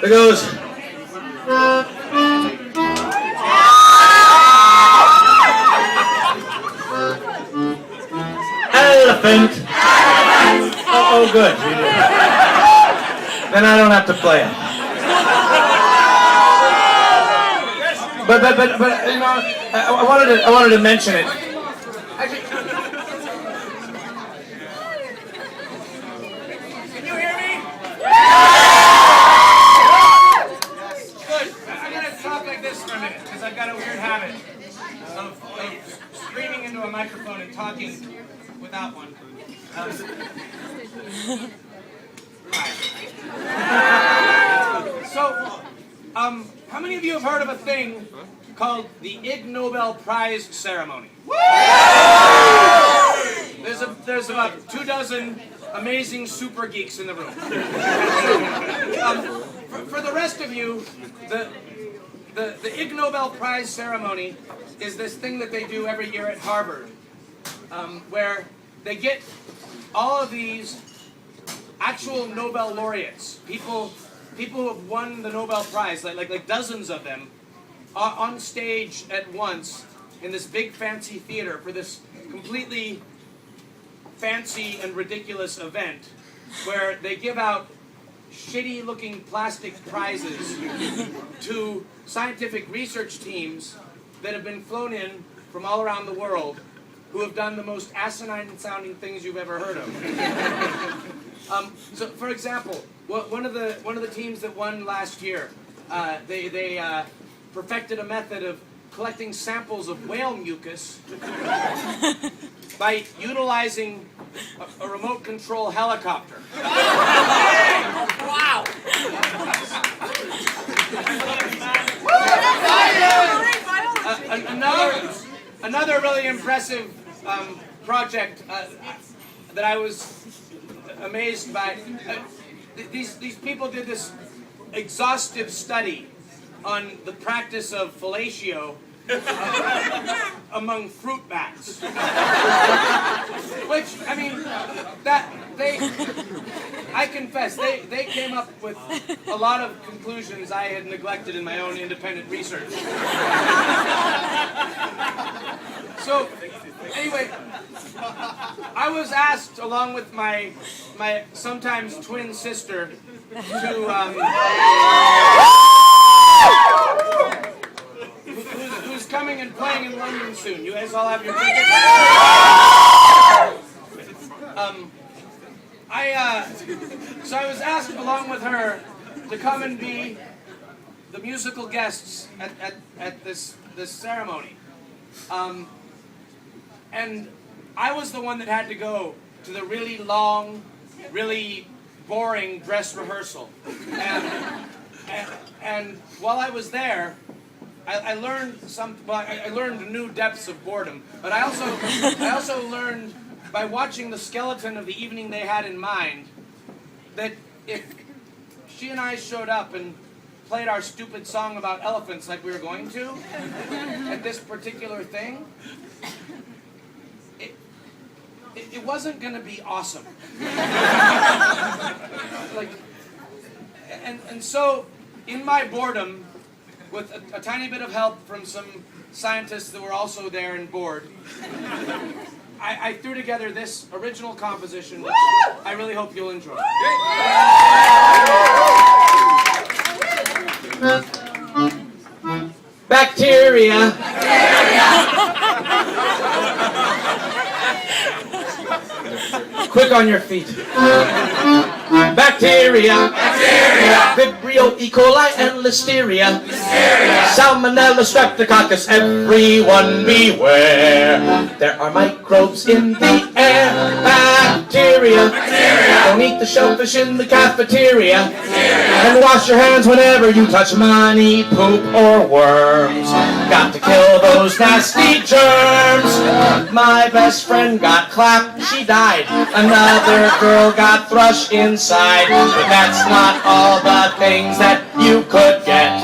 It goes. Elephant. Oh, good. Then I don't have to play it. But you know, I wanted to mention it. Actually, Can you hear me? Good. I'm going to talk like this for a minute because I've got a weird habit of screaming into a microphone and talking without one. So, how many of you have heard of a thing called the Ig Nobel Prize ceremony? There's about 24 amazing super geeks in the room. For the rest of you, the Ig Nobel Prize ceremony is this thing that they do every year at Harvard, where they get all of these actual Nobel laureates, people who have won the Nobel Prize, like dozens of them, on stage at once in this big fancy theater for this completely fancy and ridiculous event where they give out shitty looking plastic prizes to scientific research teams that have been flown in from all around the world who have done the most asinine sounding things you've ever heard of. So, for example, one of the teams that won last year, they perfected a method of collecting samples of whale mucus by utilizing a remote control helicopter. Wow! Another really impressive project that I was amazed by. These people did this exhaustive study on the practice of fellatio among fruit bats. Which, I mean, I confess, they came up with a lot of conclusions I had neglected in my own independent research. So, anyway, I was asked, along with my sometimes twin sister, to who's coming and playing in London soon. You guys all have your tickets? So I was asked, along with her, to come and be the musical guests at this ceremony. And I was the one that had to go to the really long, really boring dress rehearsal. And while I was there, I learned I learned new depths of boredom. But I also learned by watching the skeleton of the evening they had in mind that if she and I showed up and played our stupid song about elephants like we were going to at this particular thing, it wasn't going to be awesome. And so, in my boredom, with a tiny bit of help from some scientists that were also there and bored, I threw together this original composition, which I really hope you'll enjoy. Bacteria. Quick on your feet. Bacteria. Vibrio, E. coli, and Listeria. Salmonella, Streptococcus, everyone beware. There are microbes in the air. Bacteria. Don't eat the shellfish in the cafeteria. And wash your hands whenever you touch money, poop, or worms. Got to kill those nasty germs. My best friend got clapped, she died. Another girl got thrush inside. But that's not all the things that you could get.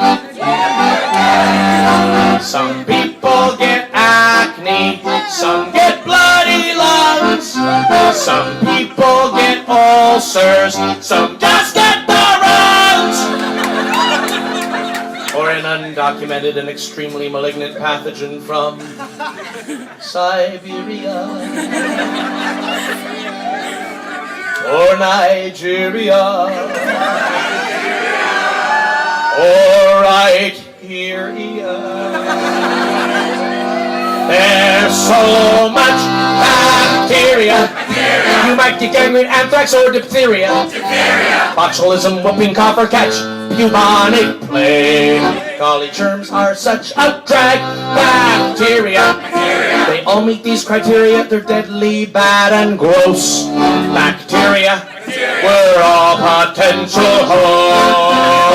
Some people get acne, some get bloody lungs, some people get ulcers, some just get the runs. an undocumented and extremely malignant pathogen from Siberia or Nigeria or right here. There's so much bacteria. You might get gangrene, anthrax, or diphtheria. Botulism, whooping cough, or catch bubonic plague. Golly, germs are such a drag. Bacteria. They all meet these criteria. They're deadly, bad, and gross. Bacteria. We're all potential hosts.